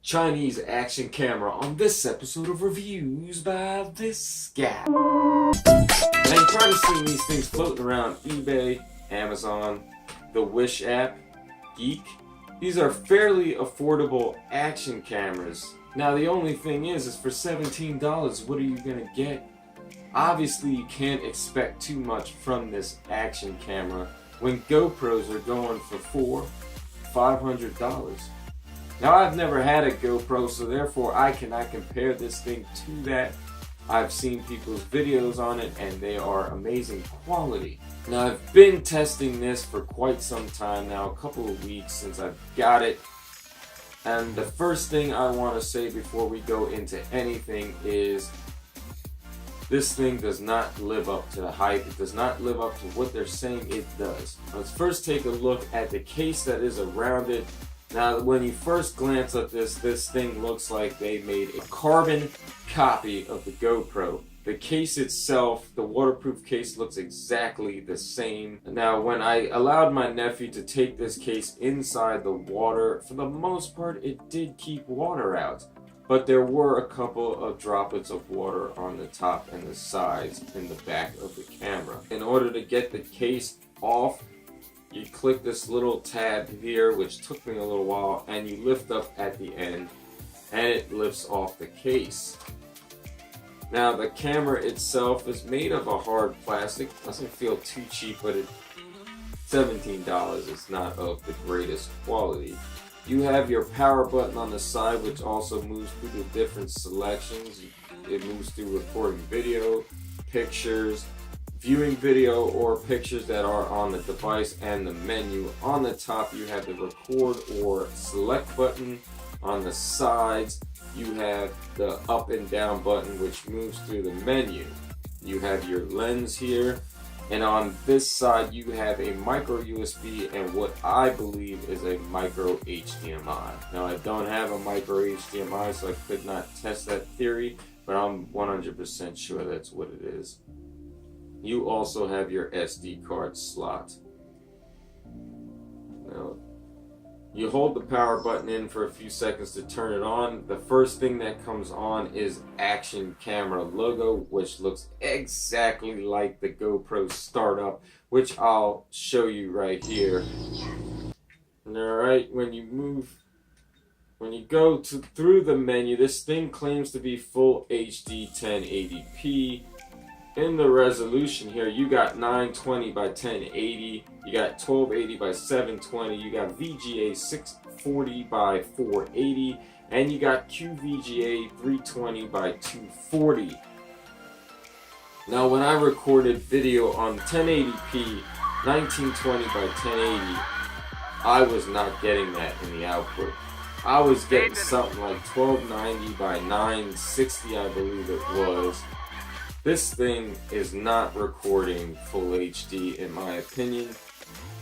Chinese action camera on this episode of Reviews by this guy. Now you've probably seen these things floating around eBay, Amazon, the Wish app, Geek. These are fairly affordable action cameras. Now the only thing is for $17, what are you gonna get? Obviously you can't expect too much from this action camera when GoPros are going for $400-500. Now I've never had a GoPro, so therefore I cannot compare this thing to that. I've seen people's videos on it and they are amazing quality. Now I've been testing this for quite some time now, a couple of weeks since I've got it. And the first thing I want to say before we go into anything is this thing does not live up to the hype. It does not live up to what they're saying it does. Let's first take a look at the case that is around it. Now, when you first glance at this thing looks like they made a carbon copy of the GoPro. The case itself, the waterproof case, looks exactly the same. Now, when I allowed my nephew to take this case inside the water, for the most part, it did keep water out. But there were a couple of droplets of water on the top and the sides in the back of the camera. In order to get the case off, you click this little tab here, which took me a little while, and you lift up at the end, and it lifts off the case. Now, the camera itself is made of a hard plastic. Doesn't feel too cheap, but it's $17. It's not of the greatest quality. You have your power button on the side, which also moves through the different selections. It moves through recording video, pictures, viewing video or pictures that are on the device, and the menu. On the top you have the record or select button. On the sides you have the up and down button, which moves through the menu. You have your lens here, and on this side you have a micro USB and what I believe is a micro HDMI. Now I don't have a micro HDMI, so I could not test that theory, but I'm 100% sure that's what it is. You also have your SD card slot. Now, you hold the power button in for a few seconds to turn it on. The first thing that comes on is Action Camera logo, which looks exactly like the GoPro startup, which I'll show you right here. Alright, when you go through the menu, this thing claims to be full HD 1080p. In the resolution here, you got 920 by 1080, you got 1280 by 720, you got VGA 640 by 480, and you got QVGA 320 by 240. Now, when I recorded video on 1080p, 1920 by 1080, I was not getting that in the output. I was getting something like 1290 by 960, I believe it was. This thing is not recording full HD in my opinion.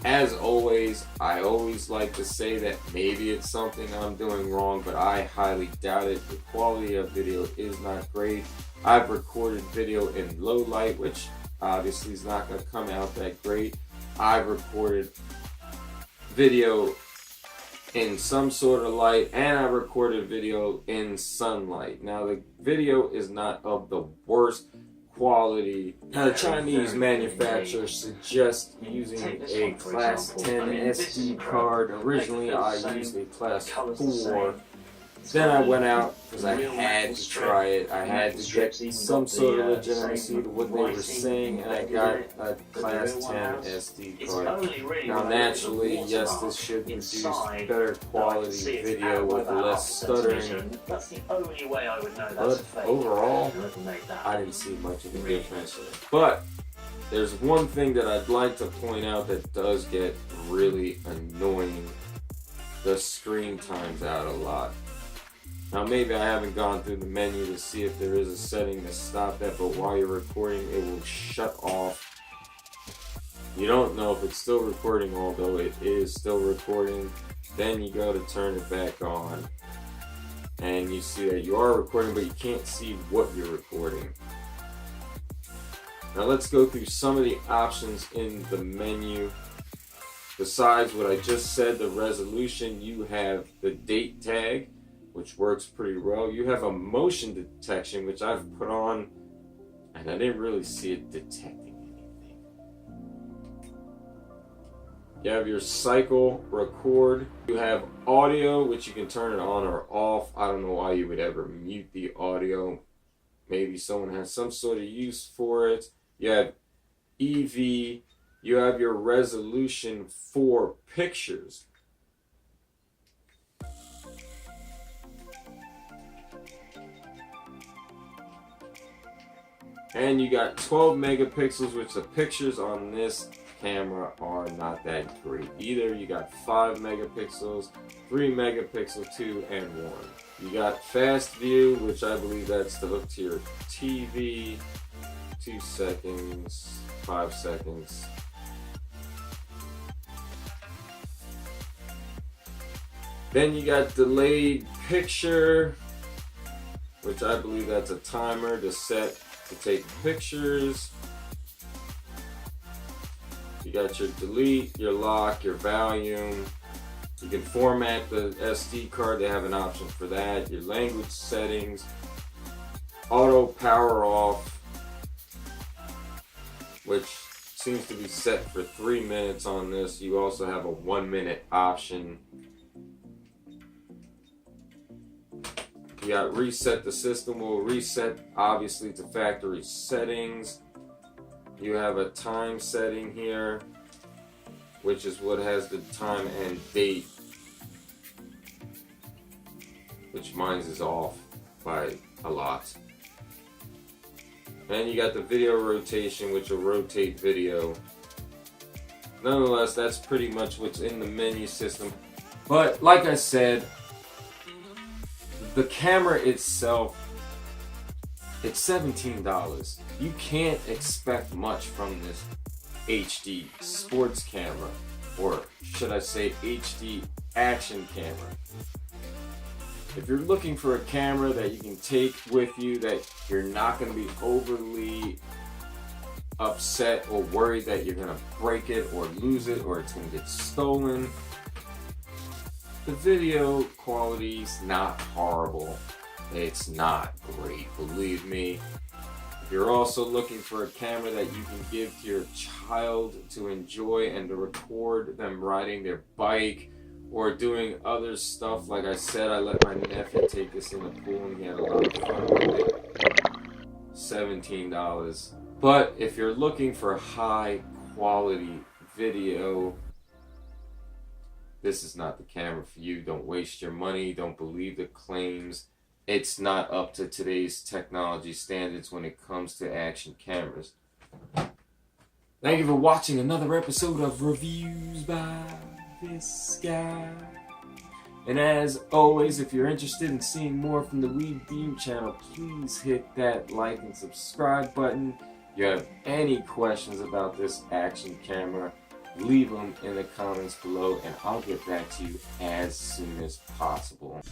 As always, I always like to say that maybe it's something I'm doing wrong, but I highly doubt it. The quality of video is not great. I've recorded video in low light, which obviously is not going to come out that great. I've recorded video in some sort of light, and I recorded video in sunlight. Now the video is not of the worst quality. Now the Chinese manufacturer suggests using a class 10 SD card. Originally I used a class 4. Then I went out because I had to try it. I had to get some sort of legitimacy to what they were saying, and I got a class 10 SD card. Now naturally, yes, this should produce better quality video with less stuttering, but overall, I didn't see much of a difference. But there's one thing that I'd like to point out that does get really annoying. The screen times out a lot. Now maybe I haven't gone through the menu to see if there is a setting to stop that, but while you're recording it will shut off. You don't know if it's still recording, although it is still recording. Then you go to turn it back on and you see that you are recording, but you can't see what you're recording. Now let's go through some of the options in the menu. Besides what I just said, the resolution, you have the date tag, which works pretty well. You have a motion detection, which I've put on, and I didn't really see it detecting anything. You have your cycle record. You have audio, which you can turn it on or off. I don't know why you would ever mute the audio. Maybe someone has some sort of use for it. You have EV. You have your resolution for pictures. And you got 12 megapixels, which the pictures on this camera are not that great either. You got 5 megapixels, 3 megapixel, 2, and 1. You got fast view, which I believe that's to hook to your TV. 2 seconds, 5 seconds. Then you got delayed picture, which I believe that's a timer to set to take pictures. You got your delete, your lock, your volume. You can format the SD card. They have an option for that. Your language settings, auto power off, which seems to be set for 3 minutes on this. You also have a 1-minute option. You got reset the system. Will reset obviously to factory settings. You have a time setting here, which is what has the time and date, which mine is off by a lot. And you got the video rotation, which will rotate video. Nonetheless, that's pretty much what's in the menu system. But like I said, the camera itself, it's $17. You can't expect much from this HD sports camera, or should I say HD action camera. If you're looking for a camera that you can take with you, that you're not going to be overly upset or worried that you're going to break it or lose it or it's going to get stolen, the video quality's not horrible. It's not great, believe me. If you're also looking for a camera that you can give to your child to enjoy and to record them riding their bike or doing other stuff, like I said, I let my nephew take this in the pool and he had a lot of fun with it. $17. But if you're looking for high quality video, this is not the camera for you. Don't waste your money. Don't believe the claims. It's not up to today's technology standards when it comes to action cameras. Thank you for watching another episode of Reviews by this guy. And as always, if you're interested in seeing more from the We Deem channel, please hit that like and subscribe button. If you have any questions about this action camera, leave them in the comments below and I'll get back to you as soon as possible.